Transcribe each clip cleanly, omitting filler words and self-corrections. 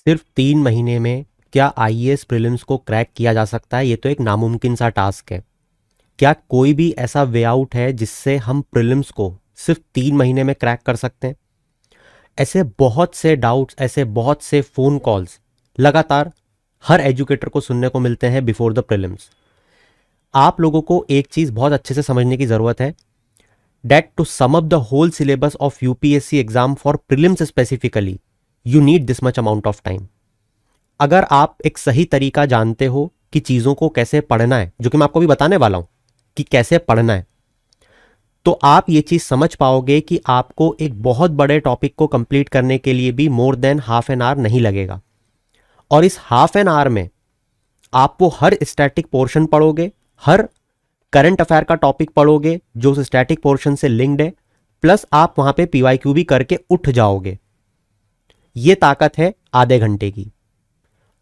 सिर्फ 3 महीने में क्या आईएएस प्रीलिम्स को क्रैक किया जा सकता है? ये तो एक नामुमकिन सा टास्क है। क्या कोई भी ऐसा वे आउट है जिससे हम प्रीलिम्स को सिर्फ 3 महीने में क्रैक कर सकते हैं? ऐसे बहुत से डाउट्स, ऐसे बहुत से फोन कॉल्स लगातार हर एजुकेटर को सुनने को मिलते हैं बिफोर द प्रीलिम्स। आप लोगों को एक चीज बहुत अच्छे से समझने की जरूरत है, that to sum up the whole syllabus of UPSC exam for prelims specifically, you need this much amount of time. अगर आप एक सही तरीका जानते हो कि चीज़ों को कैसे पढ़ना है, जो कि मैं आपको भी बताने वाला हूं कि कैसे पढ़ना है, तो आप ये चीज़ समझ पाओगे कि आपको एक बहुत बड़े टॉपिक को कंप्लीट करने के लिए भी more than half an hour नहीं लगेगा। और इस हाफ एन आवर में आप वो हर स्टैटिक पोर्शन पढ़ोगे, हर करंट अफेयर का टॉपिक पढ़ोगे जो उस स्टैटिक पोर्शन से लिंक्ड है, प्लस आप वहां पे पीवाईक्यू भी करके उठ जाओगे। ये ताकत है आधे घंटे की।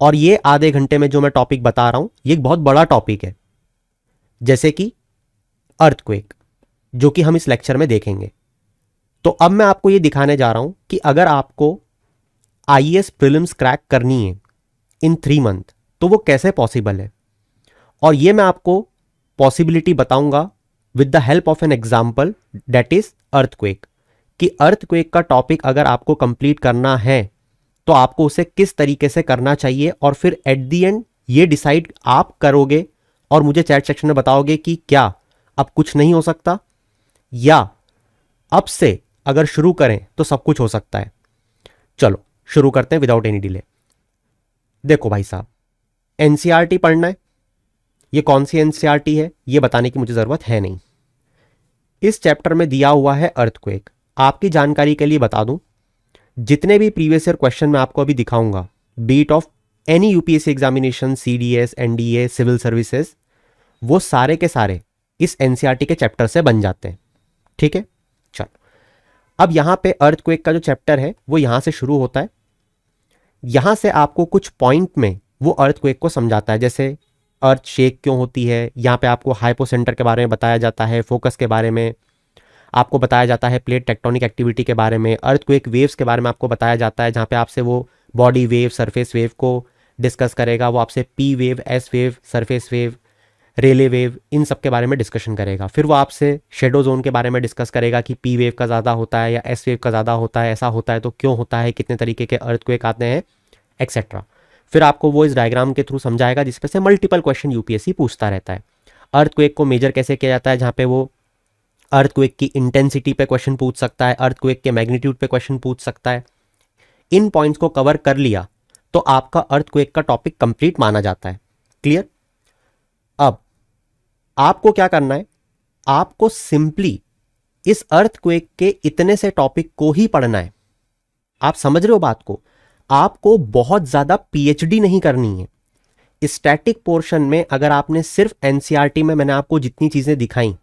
और ये आधे घंटे में जो मैं टॉपिक बता रहा हूं, ये एक बहुत बड़ा टॉपिक है, जैसे कि अर्थक्वेक, जो कि हम इस लेक्चर में देखेंगे। तो अब मैं आपको ये दिखाने जा रहा हूं कि अगर आपको आईएएस प्रीलिम्स क्रैक करनी है इन 3 मंथ, तो वो कैसे पॉसिबल है। और ये मैं आपको पॉसिबिलिटी बताऊंगा with the help of an example, that is earthquake. कि अर्थक्वेक का टॉपिक अगर आपको कंप्लीट करना है तो आपको उसे किस तरीके से करना चाहिए, और फिर एट द एंड ये डिसाइड आप करोगे और मुझे चैट सेक्शन में बताओगे कि क्या अब कुछ नहीं हो सकता, या अब से अगर शुरू करें तो सब कुछ हो सकता है। चलो शुरू करते हैं विदाउट एनी डिले। देखो भाई साहब, एनसीईआरटी पढ़ना है। ये कौन सी एनसीईआरटी है ये बताने की मुझे जरूरत है नहीं। इस चैप्टर में दिया हुआ है अर्थक्वेक। आपकी जानकारी के लिए बता दूं, जितने भी प्रीवियस ईयर क्वेश्चन मैं आपको अभी दिखाऊंगा, beat of any UPSC examination, CDS, NDA, civil services, वो सारे के सारे इस एनसीईआरटी के चैप्टर से बन जाते हैं। ठीक है, चलो अब यहां पे अर्थक्वेक का जो चैप्टर है वो यहां से शुरू होता है। यहां से आपको कुछ पॉइंट में वो अर्थक्वेक को समझाता है, जैसे अर्थ शेक क्यों होती है, यहाँ पे आपको हाइपोसेंटर के बारे में बताया जाता है, फोकस के बारे में आपको बताया जाता है, प्लेट टेक्टोनिक एक्टिविटी के बारे में, अर्थक्वेक वेव्स के बारे में आपको बताया जाता है, जहाँ पे आपसे वो बॉडी वेव, सरफेस वेव को डिस्कस करेगा। वो आपसे P wave, S wave, surface wave, Rayleigh wave, इन सब के बारे में डिस्कशन करेगा। फिर वो आपसे शेडो जोन के बारे में डिस्कस करेगा कि पी वेव का ज़्यादा होता है या एस वेव का ज़्यादा होता है, ऐसा होता है तो क्यों होता है, कितने तरीके के अर्थक्वेक आते हैं, एक्सेट्रा। फिर आपको वो इस डायग्राम के थ्रू समझाएगा जिसपे से मल्टीपल क्वेश्चन यूपीएससी पूछता रहता है। अर्थक्वेक को मेजर कैसे किया जाता है, जहाँ पे वो अर्थक्वेक की इंटेंसिटी पे क्वेश्चन पूछ सकता है, अर्थक्वेक के मैग्नीट्यूड पे क्वेश्चन पूछ सकता है। इन पॉइंट्स को कवर कर लिया तो आपका अर्थक्वेक का टॉपिक कंप्लीट माना जाता है। क्लियर। अब आपको क्या करना है, आपको सिंपली इस अर्थक्वेक के इतने से टॉपिक को ही पढ़ना है। आप समझ रहे हो बात को। आपको बहुत ज्यादा पीएचडी नहीं करनी है। स्टैटिक पोर्शन में अगर आपने सिर्फ एनसीईआरटी में मैंने आपको जितनी चीजें दिखाई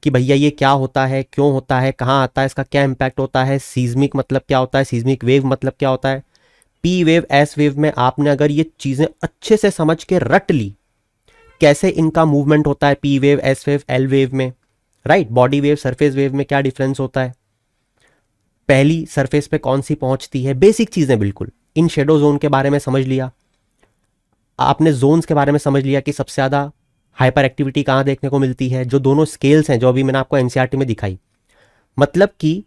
कि भैया ये क्या होता है, क्यों होता है, कहां आता है, इसका क्या इंपैक्ट होता है, सीज्मिक मतलब क्या होता है, सीज्मिक वेव मतलब क्या होता है, पी वेव, एस वेव में आपने अगर ये चीजें अच्छे से समझ के रट ली, कैसे इनका मूवमेंट होता है, P wave, S wave, L wave में, right, body wave, surface wave में क्या डिफरेंस होता है, पहली सरफेस पे कौन सी पहुंचती है, बेसिक चीजें बिल्कुल। इन शेडो जोन के बारे में समझ लिया आपने, जोन्स के बारे में समझ लिया कि सबसे ज्यादा हाइपर एक्टिविटी कहां देखने को मिलती है, जो दोनों स्केल्स हैं जो अभी मैंने आपको एनसीईआरटी में दिखाई। मतलब कि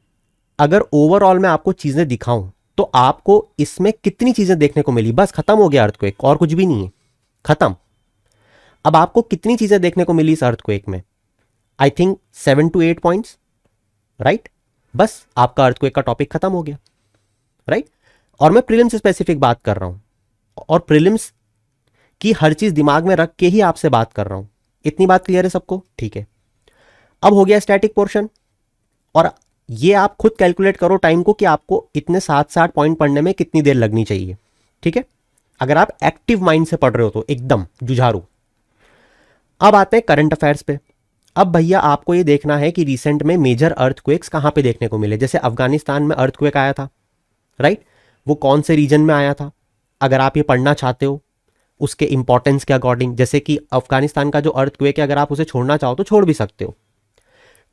अगर ओवरऑल मैं आपको चीजें दिखाऊं तो आपको इसमें कितनी चीजें देखने को मिली, बस खत्म हो गया अर्थक्वेक, और कुछ भी नहीं है, खत्म। अब आपको कितनी चीजें देखने को मिली इस अर्थक्वेक में, I think 7 to 8 points, right. बस आपका अर्थक्वेक का टॉपिक खत्म हो गया, राइट। और मैं प्रीलिम्स स्पेसिफिक बात कर रहा हूं, और प्रीलिम्स की हर चीज दिमाग में रख के ही आपसे बात कर रहा हूं। इतनी बात क्लियर है सबको, ठीक है। अब हो गया स्टैटिक पोर्शन, और ये आप खुद कैलकुलेट करो टाइम को कि आपको इतने 7 से 8 पॉइंट पढ़ने में कितनी देर लगनी चाहिए, ठीक है, अगर आप एक्टिव माइंड से पढ़ रहे हो तो, एकदम जुझारू। अब आते हैं करंट अफेयर्स पे। अब भैया आपको ये देखना है कि रिसेंट में मेजर अर्थक्वेक्स कहां पे देखने को मिले। जैसे अफगानिस्तान में अर्थक्वेक आया था, राइट, वो कौन से रीजन में आया था, अगर आप ये पढ़ना चाहते हो उसके इंपॉर्टेंस के अकॉर्डिंग। जैसे कि अफगानिस्तान का जो अर्थक्वेक है, अगर आप उसे छोड़ना चाहो तो छोड़ भी सकते हो,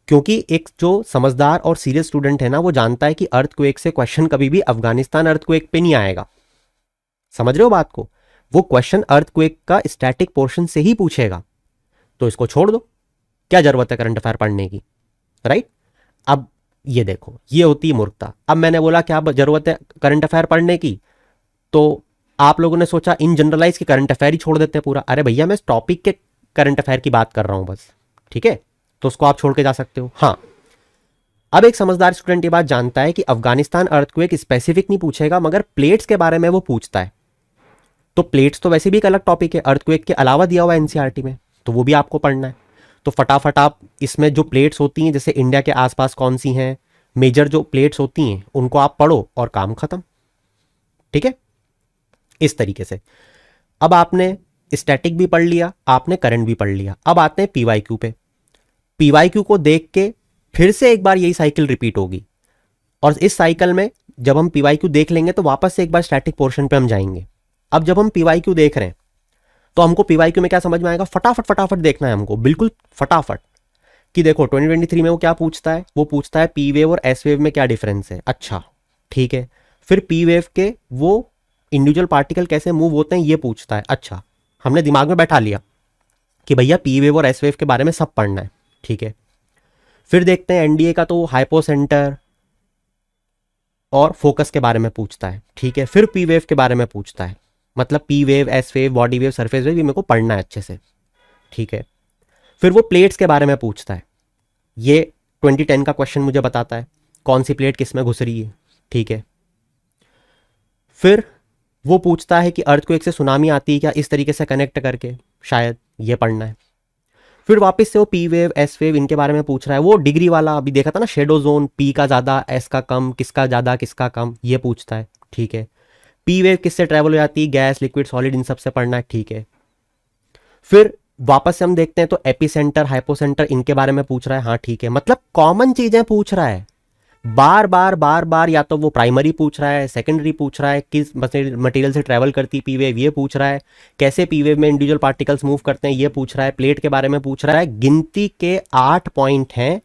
क्योंकि एक जो समझदार और सीरियस स्टूडेंट है ना, वो जानता है कि अर्थक्वेक से क्वेश्चन कभी भी अफगानिस्तान अर्थक्वेक पे नहीं आएगा। समझ रहे हो बात को? वो क्वेश्चन अर्थक्वेक का स्टैटिक पोर्शन से ही पूछेगा, तो इसको छोड़ दो, क्या जरूरत है करंट अफेयर पढ़ने की, राइट? अब ये देखो, ये होती है मूर्खता। अब मैंने बोला क्या जरूरत है करंट अफेयर पढ़ने की, तो आप लोगों ने सोचा इन जनरलाइज की करंट अफेयर ही छोड़ देते हैं पूरा। अरे भैया मैं इस टॉपिक के करंट अफेयर की बात कर रहा हूं बस, ठीक है? तो उसको आप छोड़ के जा सकते हो। हाँ, अब एक समझदार स्टूडेंट ये बात जानता है कि अफगानिस्तान अर्थक्वेक स्पेसिफिक नहीं पूछेगा, मगर प्लेट्स के बारे में वो पूछता है। तो प्लेट्स तो वैसे भी एक अलग टॉपिक है, अर्थक्वेक के अलावा दिया हुआ है एनसीईआरटी में, तो वो भी आपको पढ़ना है। तो फटाफट आप इसमें जो प्लेट्स होती हैं, जैसे इंडिया के आसपास कौन सी हैं मेजर जो प्लेट्स होती हैं, उनको आप पढ़ो और काम खत्म, ठीक है? इस तरीके से अब आपने स्टैटिक भी पढ़ लिया, आपने करंट भी पढ़ लिया। अब आते हैं पीवाईक्यू पे। पीवाईक्यू को देख के फिर से एक बार यही साइकिल रिपीट होगी, और इस साइकिल में जब हम पीवाईक्यू देख लेंगे तो वापस से एक बार स्टैटिक पोर्शन पे हम जाएंगे। अब जब हम पीवाईक्यू देख रहे हैं तो हमको पीवाईक्यू में क्या समझ में आएगा, फटाफट फटाफट देखना है हमको, बिल्कुल फटाफट। कि देखो 2023 में वो क्या पूछता है, वो पूछता है पी वेव और एस वेव में क्या डिफरेंस है। अच्छा ठीक है, फिर पी वेव के वो इंडिविजुअल पार्टिकल कैसे मूव होते हैं ये पूछता है। अच्छा, हमने दिमाग में बैठा लिया कि भैया पी वेव और एस वेव के बारे में सब पढ़ना है, ठीक है? फिर देखते हैं एनडीए का, तो हाइपो सेंटर और फोकस के बारे में पूछता है, ठीक है? फिर पी वेव के बारे में पूछता है, मतलब P wave, S wave, body wave, surface wave, ये मेरे को पढ़ना है अच्छे से, ठीक है? फिर वो प्लेट्स के बारे में पूछता है, ये 2010 का क्वेश्चन मुझे बताता है कौन सी प्लेट किस में घुस रही है, ठीक है? फिर वो पूछता है कि अर्थक्वेक से सुनामी आती है क्या, इस तरीके से कनेक्ट करके, शायद ये पढ़ना है। फिर वापस से वो पी वेव, एस वेव, इनके बारे में पूछ रहा है। वो डिग्री वाला अभी देखा था ना, शेडो जोन, पी का ज़्यादा, एस का कम, किसका ज़्यादा किसका कम, ये पूछता है, ठीक है? पी वेव किससे ट्रेवल हो जाती है, गैस, लिक्विड, सॉलिड, इन सब से पढ़ना है, ठीक है? फिर वापस से हम देखते हैं तो एपिसेंटर, हाइपोसेंटर, इनके बारे में पूछ रहा है, हाँ ठीक है? मतलब कॉमन चीजें पूछ रहा है बार बार बार बार। या तो वो प्राइमरी पूछ रहा है, सेकेंडरी पूछ रहा है, किस मटेरियल से ट्रेवल करती है पी वेव ये पूछ रहा है, कैसे पी वेव में इंडिविजुअल पार्टिकल्स मूव करते हैं ये पूछ रहा है, प्लेट के बारे में पूछ रहा है। गिनती के 8 पॉइंट हैं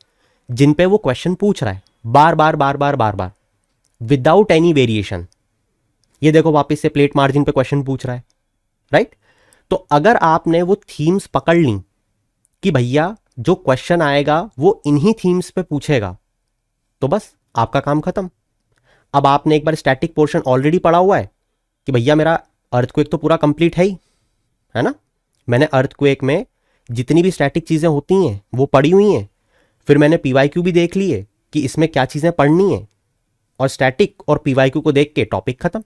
जिन पे वो क्वेश्चन पूछ रहा है बार बार बार बार बार बार, विदाउट एनी वेरिएशन। ये देखो वापस से प्लेट मार्जिन पे क्वेश्चन पूछ रहा है, राइट? तो अगर आपने वो थीम्स पकड़ ली कि भैया जो क्वेश्चन आएगा वो इन्हीं थीम्स पे पूछेगा, तो बस आपका काम खत्म। अब आपने एक बार स्टैटिक पोर्शन ऑलरेडी पढ़ा हुआ है कि भैया मेरा अर्थक्वेक तो पूरा कंप्लीट ही है ना, मैंने अर्थक्वेक में जितनी भी स्टैटिक चीजें होती हैं वो पढ़ी हुई हैं। फिर मैंने पीवाईक्यू भी देख ली है कि इसमें क्या चीजें पढ़नी है, और स्टैटिक और पीवाईक्यू को देख के टॉपिक खत्म,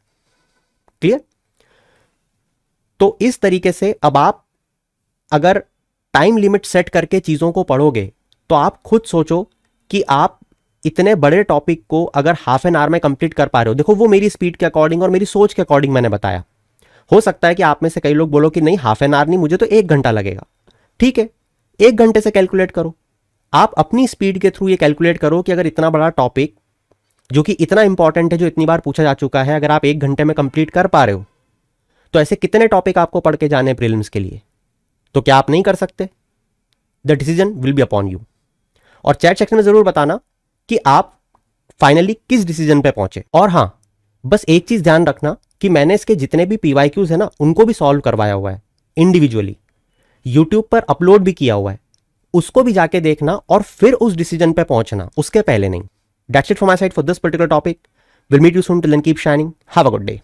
क्लियर? तो इस तरीके से अब आप अगर टाइम लिमिट सेट करके चीजों को पढ़ोगे तो आप खुद सोचो कि आप इतने बड़े टॉपिक को अगर हाफ एन आवर में कंप्लीट कर पा रहे हो। देखो वो मेरी स्पीड के अकॉर्डिंग और मेरी सोच के अकॉर्डिंग मैंने बताया। हो सकता है कि आप में से कई लोग बोलो कि नहीं हाफ एन आवर नहीं, मुझे तो 1 घंटा लगेगा। ठीक है, 1 घंटे से कैलकुलेट करो। आप अपनी स्पीड के थ्रू ये कैलकुलेट करो कि अगर इतना बड़ा टॉपिक जो कि इतना इंपॉर्टेंट है, जो इतनी बार पूछा जा चुका है, अगर आप 1 घंटे में कंप्लीट कर पा रहे हो तो ऐसे कितने टॉपिक आपको पढ़ के जाने प्रीलिम्स के लिए। तो क्या आप नहीं कर सकते? The decision will be upon you. और चैट सेक्शन में जरूर बताना कि आप फाइनली किस डिसीजन पे पहुंचे। और हां, बस एक चीज ध्यान रखना कि मैंने इसके जितने भी पीवाईक्यूज है ना उनको भी सॉल्व करवाया हुआ है इंडिविजुअली, यूट्यूब पर अपलोड भी किया हुआ है, उसको भी जाके देखना और फिर उस डिसीजन पे पहुंचना, उसके पहले नहीं। That's it from my side for this particular topic. Will meet you soon, till then keep shining, have a good day.